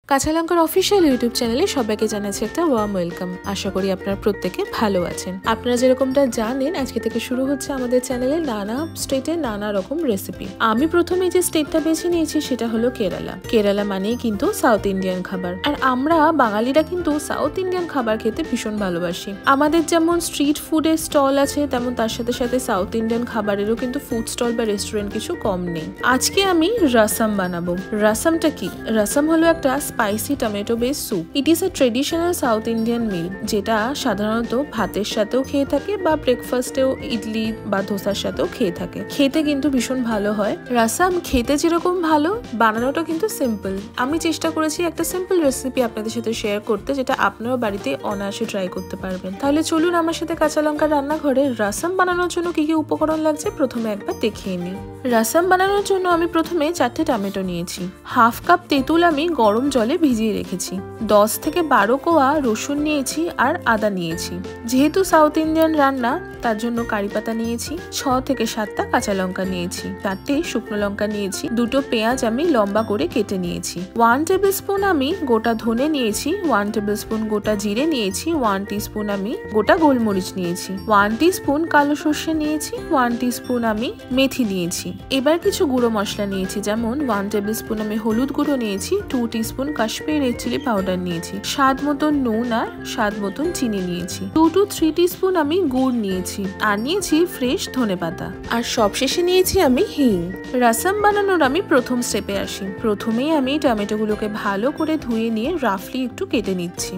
কাঁচা লঙ্কার official YouTube চ্যানেলে সবাইকে জানাচ্ছি একটা ওয়ার্ম ওয়েলকাম। আশা করি আপনারা প্রত্যেকে ভালো আছেন। আপনারা যেরকমটা জানেন, আজকে থেকে শুরু হচ্ছে আমাদের চ্যানেলে নানা স্টেটের নানা রকম রেসিপি। আমি প্রথমে যে স্টেটটা বেছে নিয়েছি সেটা হলো কেরালা। কেরালা মানেই কিন্তু সাউথ ইন্ডিয়ান খাবার, আর আমরা বাঙালিরা কিন্তু সাউথ ইন্ডিয়ান খাবার খেতে ভীষণ ভালোবাসি। আমাদের যেমন স্ট্রিট ফুডের স্টল আছে, তেমন তার সাথে সাথে সাউথ ইন্ডিয়ান খাবারেরও কিন্তু ফুড স্টল বা রেস্টুরেন্ট কিছু কম নেই। আজকে আমি রাসাম বানাবো। রাসামটা কি? রাসাম হলো একটা spicy tomato base soup. It is a traditional South Indian meal, যেটা সাধারণত ভাতের সাথেও খেয়ে থাকে বা ব্রেকফাস্টেও ইডলি বা ধোসার সাথেও খেয়ে থাকে। খেতে কিন্তু ভীষণ ভালো হয়। রাসাম খেতে যেরকম ভালো, বানানোটা কিন্তু সিম্পল। আমি চেষ্টা করেছি একটা সিম্পল রেসিপি আপনাদের সাথে শেয়ার করতে, যেটা আপনারাও বাড়িতে অনায়াসে ট্রাই করতে পারবেন। তাহলে চলুন আমার সাথে কাঁচা লঙ্কার রান্নাঘরে রাসাম বানানোর জন্য কি কি উপকরণ লাগছে প্রথমে একবার দেখিয়ে নিই। রাসাম বানানোর জন্য আমি প্রথমে 4টে টমেটো নিয়েছি। হাফ কাপ তেঁতুল আমি গরম জলে ভিজিয়ে রেখেছি। 10 থেকে 12 কোয়া রসুন নিয়েছি আর আদা নিয়েছি। যেহেতু সাউথ ইন্ডিয়ান রান্না, তার জন্য কারি পাতা নিয়েছি। 6 থেকে 7টা কাঁচা লঙ্কা নিয়েছি। 4টে শুকনো লঙ্কা নিয়েছি। 2টো পেঁয়াজ আমি লম্বা করে কেটে নিয়েছি। 1 টেবিল স্পুন আমি গোটা ধনে নিয়েছি। 1 টেবিল স্পুন গোটা জিরে নিয়েছি। 1 টিস্পুন আমি গোটা গোলমরিচ নিয়েছি। 1 টিস্পুন কালো সর্ষে নিয়েছি। 1 টিস্পুন আমি মেথি নিয়েছি। এবার কিছু গুঁড়ো মশলা নিয়েছি, যেমন 1 টেবিল স্পুন আমি হলুদ গুঁড়ো নিয়েছি। 2 teaspoon Kashmiri red chilli powder নিয়েছি। স্বাদ মতন নুন আর স্বাদ মতন চিনি নিয়েছি। 2 to 3 টিস্পুন আমি গুড় নিয়েছি, আর নিয়েছি ফ্রেশ ধনেপাতা, আর সবশেষে নিয়েছি আমি হিং। রাসাম বানানোর আমি প্রথম স্টেপে আসি। প্রথমেই আমি টমেটোগুলোকে ভালো করে ধুয়ে নিয়ে রাফলি একটু কেটে নিচ্ছি।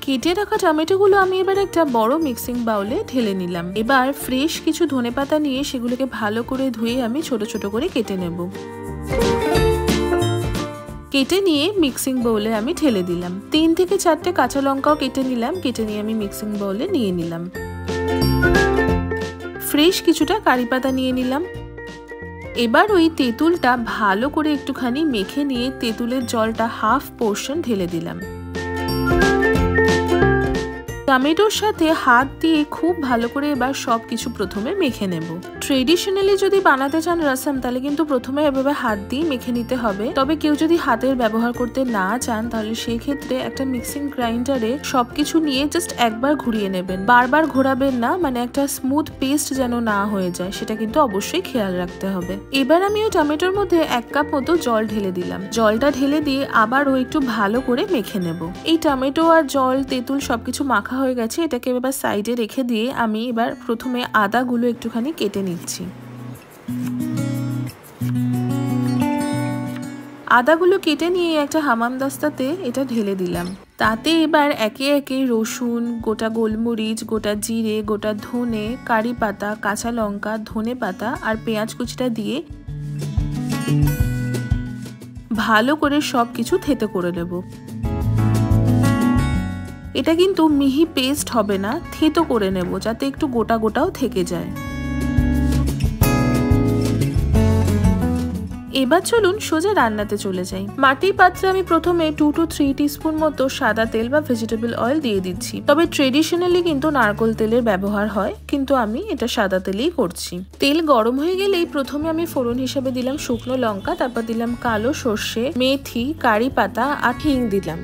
কেটে রাখা টমেটোগুলো আমি এবার একটা বড় মিক্সিং বাউলে ঢেলে নিলাম। এবার ফ্রেশ কিছু ধনেপাতা নিয়ে সেগুলোকে ভালো করে ধুয়ে আমি ছোট ছোট করে কেটে নেব। কেটে নিয়ে মিক্সিং বাউলে আমি ঢেলে দিলাম। 3 থেকে 4টে কাঁচা লঙ্কাও কেটে নিলাম। কেটে নিয়ে আমি মিক্সিং বাউলে নিয়ে নিলাম। ফ্রেশ কিছুটা কারি পাতা নিয়ে নিলাম। এবার ওই তেঁতুলটা ভালো করে একটুখানি মেখে নিয়ে তেঁতুলের জলটা হাফ পোর্শন ঢেলে দিলাম। টমেটোর সাথে হাত দিয়ে খুব ভালো করে এবার সবকিছু প্রথমে মেখে নেব। ট্রেডিশনালি যদি বানাতে চান রাসাম, তাহলে কিন্তু প্রথমে এভাবে হাত দিয়ে মেখে নিতে হবে। তবে কেউ যদি হাতের ব্যবহার করতে না চান, তাহলে সেই ক্ষেত্রে একটা মিক্সিং গ্রাইন্ডারে সবকিছু নিয়ে জাস্ট একবার ঘুরিয়ে নেবেন। বারবার ঘোরাবেন না, মানে একটা স্মুথ পেস্ট যেন না হয়ে যায়, সেটা কিন্তু অবশ্যই খেয়াল রাখতে হবে। এবার আমি ওই টমেটোর মধ্যে 1 কাপ মতো জল ঢেলে দিলাম। জলটা ঢেলে দিয়ে আবারও একটু ভালো করে মেখে নেব। এই টমেটো আর জল, তেঁতুল সবকিছু মাখা হয়ে গেছে। এটাকে এবার সাইডে রেখে দিয়ে আমি এবার প্রথমে আদাগুলো একটুখানি কেটে নিচ্ছি। আদাগুলো কেটে নিয়ে একটা হামানদিস্তাতে এটা ঢেলে দিলাম। তাতে এবার একে একে রসুন, গোটা গোলমরিচ, গোটা জিরে, গোটা ধনে, কারি পাতা, কাঁচা লঙ্কা, ধনে পাতা আর পেঁয়াজ কুচিটা দিয়ে ভালো করে সব কিছু থেতো করে নেব। এটা কিন্তু মিহি পেস্ট হবে না, থেতো করে নেব, যাতে একটু গোটা গোটাও থেকে যায়। এবার চলুন সোজা রান্নাতে চলে যাই। মাটির পাত্রে আমি প্রথমে 2 to 3 টিস্পুন মতো সাদা তেল বা ভেজিটেবল অয়েল দিয়ে দিচ্ছি। তবে ট্রেডিশনালি কিন্তু নারকেল তেলের ব্যবহার হয়, কিন্তু আমি এটা সাদা তেলেই করছি। তেল গরম হয়ে গেলেই প্রথমে আমি ফোড়ন হিসেবে দিলাম শুকনো লঙ্কা, তারপর দিলাম কালো সর্ষে, মেথি, কারি পাতা আর হিং দিলাম।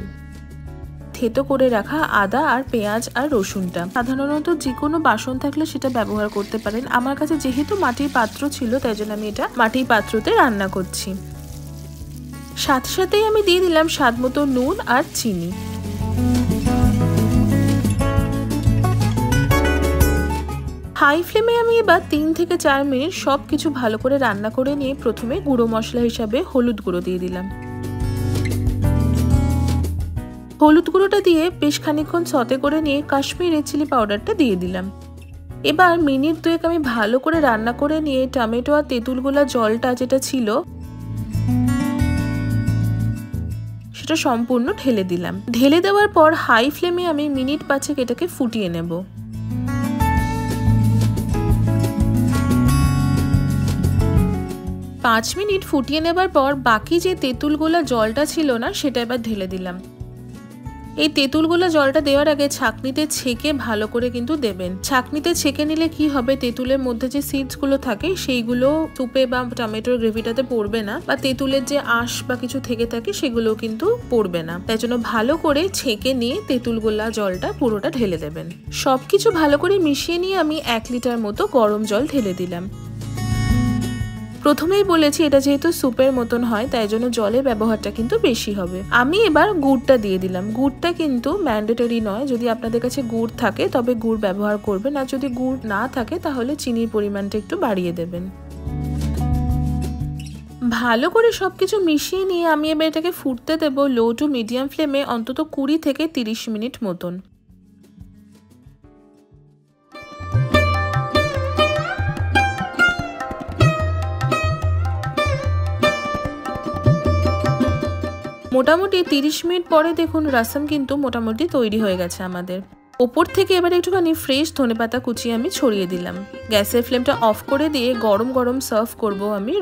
থেতো করে রাখা আদা আর পেঁয়াজ আর রসুনটা, সাধারণত যে কোনো বাসন থাকলে সেটা ব্যবহার করতে পারেন। আমার কাছে যেহেতু মাটির পাত্র ছিল, তাই জন্য আমি এটা মাটির পাত্রতে রান্না করছি। সাথে সাথেই আমি দিয়ে দিলাম স্বাদ মতো নুন আর চিনি। হাই ফ্লেমে আমি এবার 3 থেকে 4 মিনিট সব কিছু ভালো করে রান্না করে নিয়ে প্রথমে গুঁড়ো মশলা হিসাবে হলুদ গুঁড়ো দিয়ে দিলাম। হলুদ গুঁড়োটা দিয়ে বেশ খানিকক্ষণ সতে করে নিয়ে কাশ্মীরি রেড চিলি পাউডারটা দিয়ে দিলাম। এবার মিনিট 2 আমি ভালো করে রান্না করে নিয়ে টমেটো আর তেঁতুলগুলা জলটা যেটা ছিল সেটা সম্পূর্ণ ঢেলে দিলাম। ঢেলে দেওয়ার পর হাই ফ্লেমে আমি মিনিট 5 এটাকে ফুটিয়ে নেব। পাঁচ মিনিট ফুটিয়ে নেবার পর বাকি যে তেঁতুলগুলা জলটা ছিল না, সেটা এবার ঢেলে দিলাম। এই তেঁতুলগুলো জলটা দেওয়ার আগে ছাঁকনিতে ছেঁকে ভালো করে কিন্তু দেবেন। ছাঁকনিতে ছেঁকে নিলে কি হবে, তেঁতুলের মধ্যে যে সিডস গুলো থাকে সেইগুলো সুপে বা টমেটোর গ্রেভিটাতে পড়বে না, বা তেঁতুলের যে আঁশ বা কিছু থেকে থাকে সেগুলো কিন্তু পড়বে না। তাই জন্য ভালো করে ছেঁকে নিয়ে তেঁতুলগোলা জলটা পুরোটা ঢেলে দেবেন। সবকিছু ভালো করে মিশিয়ে নিয়ে আমি 1 লিটার মতো গরম জল ঢেলে দিলাম। প্রথমেই বলেছি এটা যেহেতু সুপের মতন হয় তাই জন্য জলের ব্যবহারটা কিন্তু বেশি হবে। আমি এবার গুড়টা দিয়ে দিলাম। গুড়টা কিন্তু ম্যান্ডেটরি নয়, যদি আপনাদের কাছে গুড় থাকে তবে গুড় ব্যবহার করবেন, আর যদি গুড় না থাকে তাহলে চিনির পরিমাণটা একটু বাড়িয়ে দেবেন। ভালো করে সবকিছু মিশিয়ে নিয়ে আমি এবার এটাকে ফুটতে দেব লো টু মিডিয়াম ফ্লেমে অন্তত 20 থেকে 30 মিনিট মতন। মোটামুটি 30 মিনিট পরে দেখুন রসম কিন্তু মোটামুটি তৈরি হয়ে গেছে আমাদের। ওপর থেকে এবার একটুখানি ফ্রেশ ধনেপাতা কুচিয়ে আমি ছড়িয়ে দিলাম। গ্যাসের ফ্লেমটা অফ করে দিয়ে গরম গরম সার্ভ করব আমি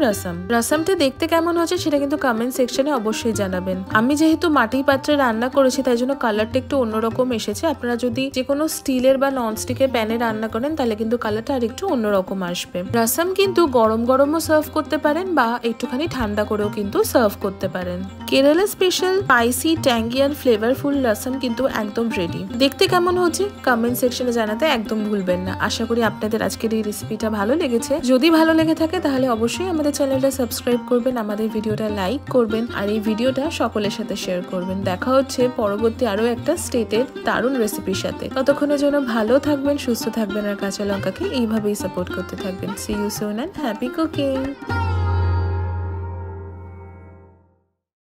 রসমটা দেখতে কেমন হচ্ছে সেটা কিন্তু কমেন্ট সেকশনে অবশ্যই জানাবেন। আমি যেহেতু মাটির পাত্রে রান্না করেছি তাই জন্য কালারটা একটু অন্যরকম এসেছে। আপনারা যদি যে কোনো স্টিলের বা ননস্টিকের প্যানে রান্না করেন তাহলে কিন্তু কালারটা আর একটু অন্যরকম আসবে। রসম কিন্তু গরম গরমও সার্ভ করতে পারেন বা একটুখানি ঠান্ডা করেও কিন্তু সার্ভ করতে পারেন। কেরালা স্পেশাল স্পাইসি ট্যাঙ্গি আর ফ্লেভারফুল রসম কিন্তু একদম রেডি। দেখতে কেমন হচ্ছে কমেন্ট সেকশনে জানাতে একদম ভুলবেন না। আশা করি আপনাদের আজকের এই রেসিপিটা ভালো লেগেছে। যদি ভালো লেগে থাকে তাহলে অবশ্যই আমাদের চ্যানেলটা সাবস্ক্রাইব করবেন, আমাদের ভিডিওটা লাইক করবেন আর এই ভিডিওটা সকলের সাথে শেয়ার করবেন। দেখা হচ্ছে পরবর্তী আরো একটা স্টেটের দারুণ রেসিপির সাথে। ততক্ষণের জন্য ভালো থাকবেন, সুস্থ থাকবেন আর কাঁচা লঙ্কাকে এইভাবেই সাপোর্ট করতে থাকবেন। See you soon and happy cooking.